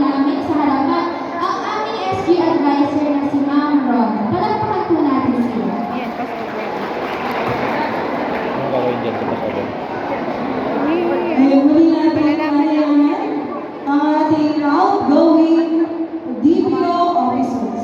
namin sa harapan ang aming SG advisor na si Ma'am Ron. Palakpakan po natin sila. Yan, pasok na. Ano gagawin dyan sa pasogan? Ngayon muli natin malayaman ang ating outgoing DPO officers.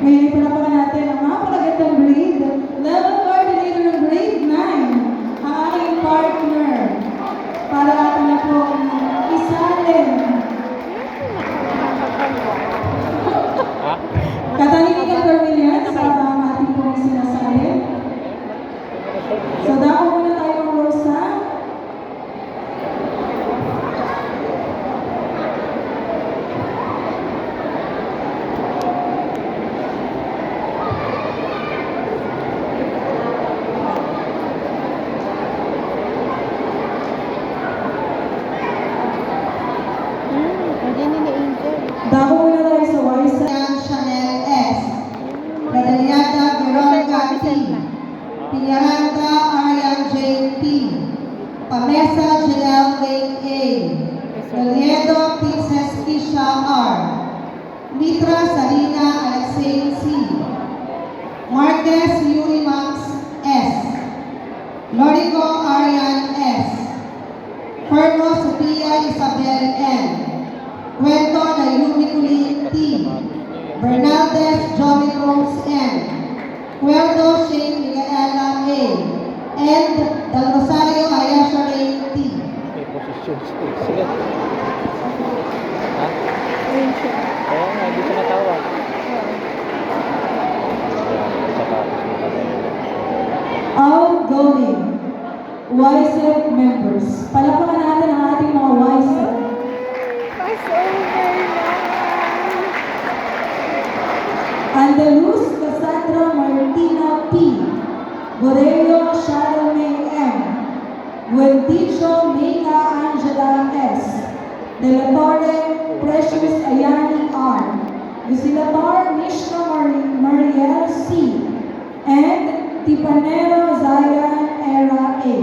Ngayon pinapakan natin ang mga palagandang grade, level coordinator ng grade 9, ang aking partner, para atin na pong isalin. Ha? Katahimikan Cornelian sa ating pong sinasalin. So dako muna tayo ng Rosa. Hindi ni Angel. Dako muna tayo sa Wisa. Chanel S. Radaliata Veronica T. Piñaranta Arian J. P. Pamesa Janelle Lane A. Galiedo Princess Kisha R. Mitra Sarina Alexei C. Marquez Yuri Max S. Lorico Arian S. Fermo Sophia Isabel N. Cuento na Yumikuli T. Bernaldez Joey Rose N. Cuerdo Shane Micaela A. And Del Rosario Ayasha Ray T. May posisyon sila. Ha? Kaya nga, hindi siya natawag. Sapatos mo pa tayo. Outgoing WISEC members. Palakpakan natin ang ating mga WISEC. Passover na. Andaluz Cassandra Martina P. Borello Charlemagne M. Buendicho Mega Angela S. De la Torre Precious Ayani R. Visilator Mishka Mariel C. And Tipanero Zayan Era A.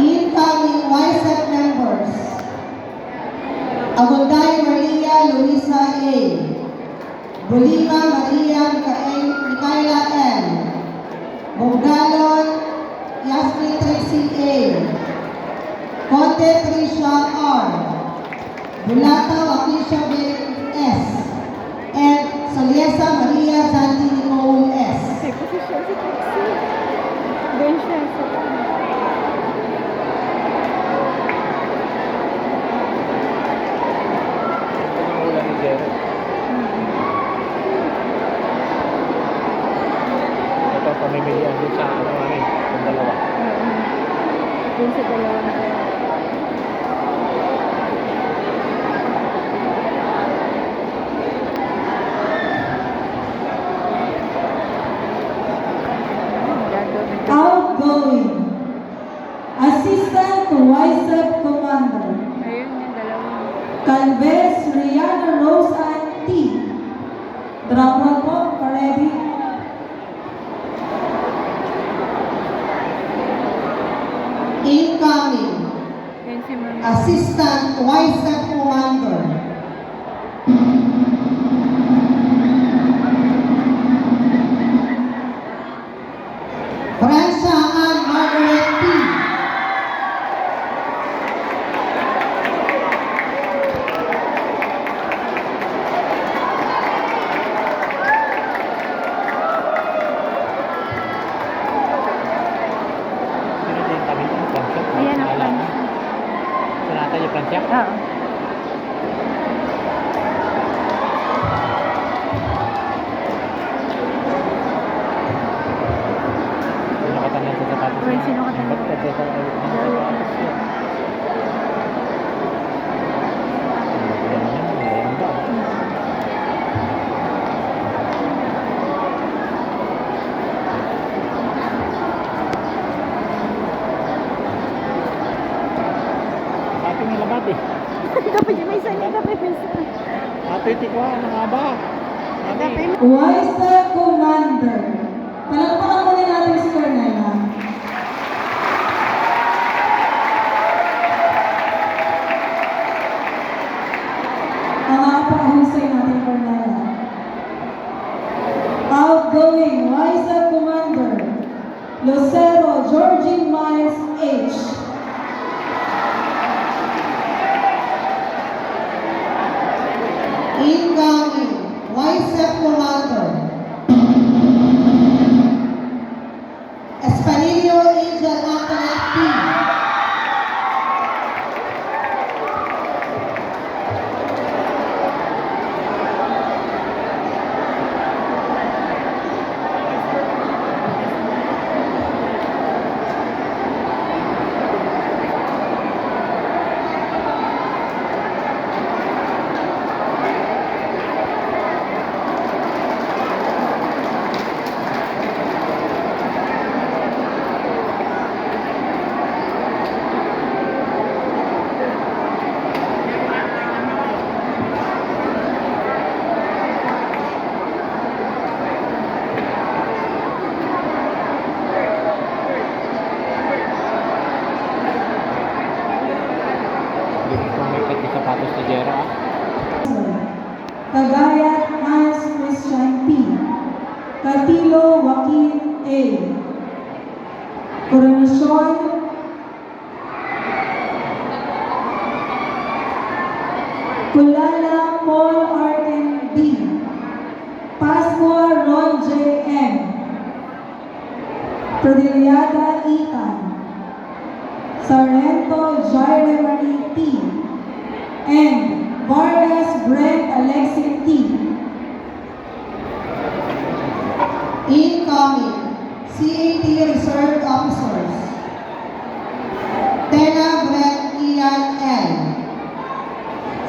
Incoming WISEC members. Agunday Maria Luisa A. Bolima Maria Micaela N. Bongalon Yasmin Tracy A. Conte Tricia R. Bulata Wakisha B. S. And Saliesa Maria Zanti Nicole S. May posisyon si Trixie. Doon siya sa Ito yung ulan ni Jerry. Ito, pamimilian din sa ano namin, yung dalawa. Doon sa dalawang dalawa. Outgoing Assistant WISEC Commander. Ayun yung dalawang. Calvez Rihanna Rose Ann T. Drumroll po, pa-ready. Incoming, Yan si Ma'am. Assistant YSEC Commander. Francia Ann Margaret P. Sino din kami yung Francia? Ayan ang Alam. Francia. Sonata yung Francia? Oo. Sino katanan sa sapatos Uy, niya? sino katanan? Ba't ka sa sapatos niya? Ayan yan, ayan ba? Ating nilabat eh. Dapat yung may isa niya, dapat may isa. Ate tikwa, ano nga ba? Dapat YSEC Commander. Palakpakan muna natin si Cornelia. Ang napakahusay natin, Cornelia. Outgoing YSEC Commander, Lucero Georgine Miles H. Incoming, YSEC Commander. Espanilio Angel Antoinette P. Hindi ko connected yung sapatos ni Jera ah. Cagayat Hans Christian P. Catilo Joaquin A. Coronation Kulala Paul Arden D. Pascua Ron J. M. Prodiliada Ikan. Sarento Jaire Marie T. And Vargas Brent Alexis T. Incoming, CAT Reserve Officers. Tena Brett Ian L.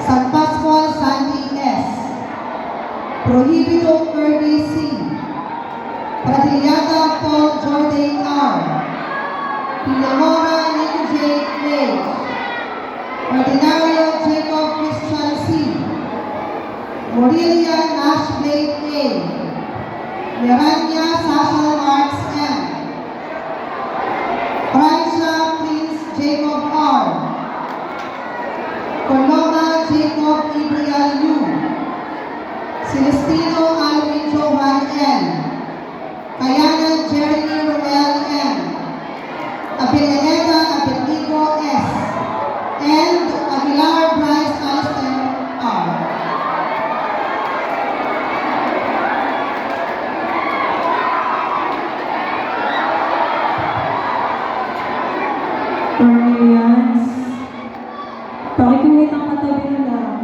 San Pascual Sandy S. Prohibido Kirby C. Pradillada Paul Jordan R. Pilomora Nick J. H. Ordinario Jacob Christian C. Morilia Nash Blake A. Miranya Sasha Marks M. Francia Prince Jacob R. Coloma Jacob Ibrial U. Celestino Alvin Johan N. Kayanan Jeremy Roel M. Abilianeta Abednego S. And Aguilar Bryce Alistair R. Cornelians. Pakikiwit ang katabi nila.